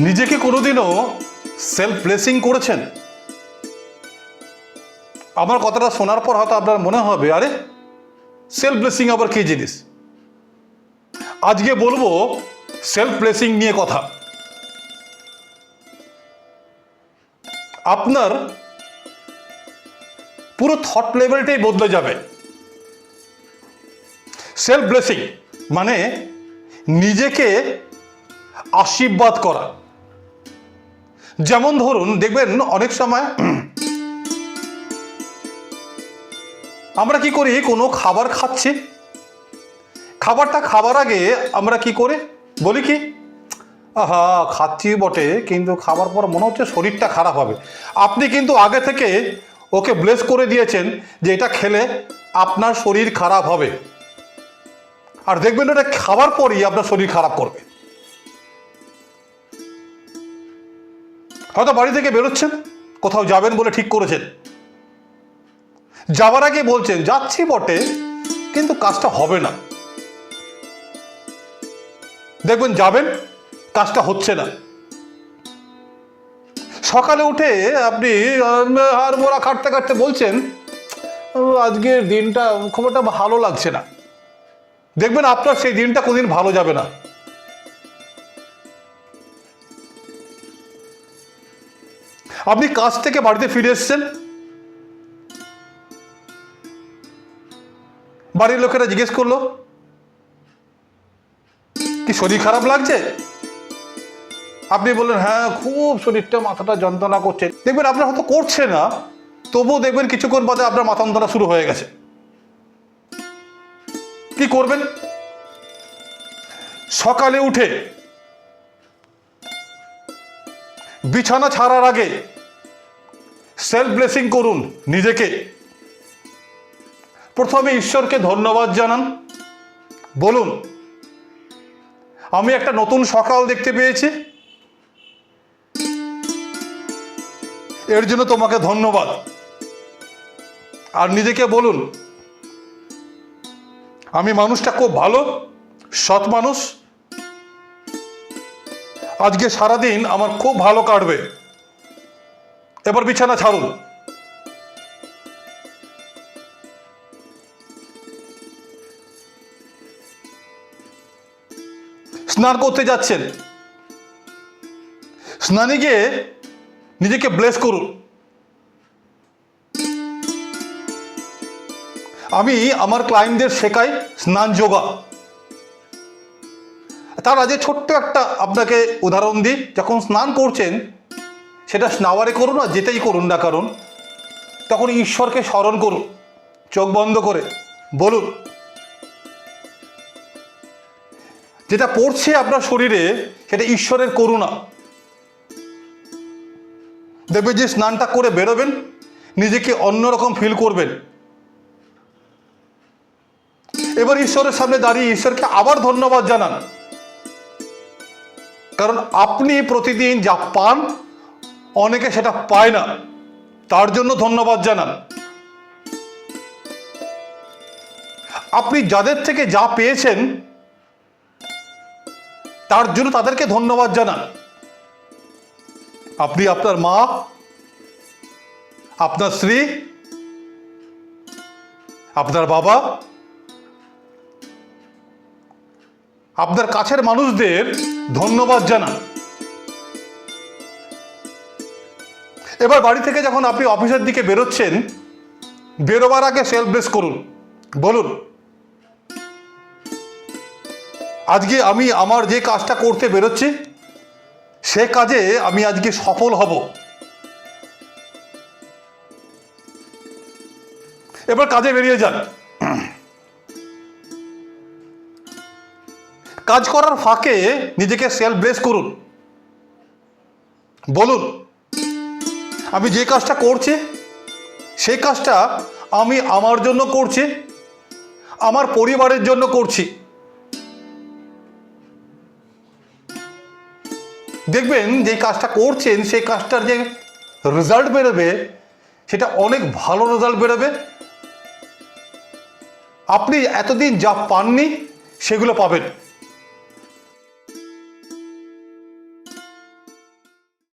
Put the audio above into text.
নিজেকে কোনোদিনও self blessing করেছেন? আমার কথাটা শোনার পর হয়তো আপনার মনে হবে, আরে সেলফ ব্লেসিং আবার কি জিনিস। আজকে বলবো সেলফ ব্লেসিং নিয়ে কথা। আপনার পুরো থট লেভেলটাই বদলে যাবে। সেলফ ব্লেসিং মানে নিজেকে আশীর্বাদ করা। যেমন ধরুন, দেখবেন অনেক সময় আমরা কি করি, কোনো খাবার খাচ্ছি, খাবারটা খাবার আগে আমরা কি করি, বলি কি, আহা খাচ্ছি বটে, কিন্তু খাবার পর মনে হচ্ছে শরীরটা খারাপ হবে। আপনি কিন্তু আগে থেকে ওকে ব্লেস করে দিয়েছেন যে এটা খেলে আপনার শরীর খারাপ হবে, আর দেখবেন এটা খাবার পরই আপনার শরীর খারাপ করবে। হয়তো বাড়ি থেকে বেরোচ্ছেন, কোথাও যাবেন বলে ঠিক করেছেন, যাওয়ার আগে বলছেন যাচ্ছি বটে, কিন্তু কাজটা হবে না। দেখবেন যাবেন, কাজটা হচ্ছে না। সকালে উঠে আপনি হাড় মোড়া খাটতে খাটতে বলছেন আজকের দিনটা খুব একটা ভালো লাগছে না। দেখবেন আপনার সেই দিনটা কোনদিন ভালো যাবে না। আপনি কাজ থেকে বাড়িতে ফিরে এসেছেন, বাড়ির লোকেরা জিজ্ঞেস করলো কি শরীর খারাপ লাগছে? আপনি বললেন হ্যাঁ খুব শরীরটা, মাথাটা যন্ত্রণা করছে। দেখবেন আপনার হয়তো করছে না, তবুও দেখবেন কিছুক্ষণ বাদে আপনার মাথা যন্ত্রণা শুরু হয়ে গেছে। কি করবেন? সকালে উঠে বিছানা ছাড়ার আগে সেলফ ব্লেসিং করুন নিজেকে। প্রথমে ঈশ্বরকে ধন্যবাদ জানান, বলুন আমি একটা নতুন সকাল দেখতে পেয়েছি, এর জন্য তোমাকে ধন্যবাদ। আর নিজেকে বলুন আমি মানুষটা খুব ভালো, সৎ মানুষ, আজকে সারাদিন আমার খুব ভালো কাটবে। এবার বিছানা ছাড়ুন। স্নান করতে যাচ্ছেন, স্নানে গিয়ে নিজেকে ব্লেস করুন। আমি আমার ক্লায়েন্টদের শেখাই স্নান যোগা। তার আগে ছোট্ট একটা আপনাকে উদাহরণ দিই। যখন স্নান করছেন, সেটা স্নাওয়ারে করুন আর যেটাই করুন না কারণ, তখন ঈশ্বরকে স্মরণ করুন, চোখ বন্ধ করে বলুন যেটা পড়ছে আপনার শরীরে সেটা ঈশ্বরের করুণা। দেখবেন যে স্নানটা করে বেরোবেন, নিজেকে অন্যরকম ফিল করবেন। এবার ঈশ্বরের সামনে দাঁড়িয়ে ঈশ্বরকে আবার ধন্যবাদ জানান, কারণ আপনি প্রতিদিন যা পান অনেকে সেটা পায় না, তার জন্য ধন্যবাদ জানান। আপনি যাদের থেকে যা পেয়েছেন তার জন্য তাদেরকে ধন্যবাদ জানান। আপনি আপনার মা, আপনার স্ত্রী, আপনার বাবা, আপনার কাছের মানুষদের ধন্যবাদ জানান। এবার বাড়ি থেকে যখন আপনি অফিসের দিকে বেরোচ্ছেন, বেরোবার আগে সেলফ ব্লেস করুন, বলুন আজকে আমি আমার যে কাজটা করতে বেরোচ্ছি সে কাজে আমি আজকে সফল হব। এবার কাজে বেরিয়ে যান। কাজ করার ফাঁকে নিজেকে সেলফ ব্লেস করুন, বলুন আমি যে কাজটা করছি সেই কাজটা আমি আমার জন্য করছি, আমার পরিবারের জন্য করছি। দেখবেন যে কাজটা করছেন সেই কাজটার যে রেজাল্ট বেরোবে সেটা অনেক ভালো রেজাল্ট বেরোবে। আপনি এতদিন যা পাননি সেগুলো পাবেন।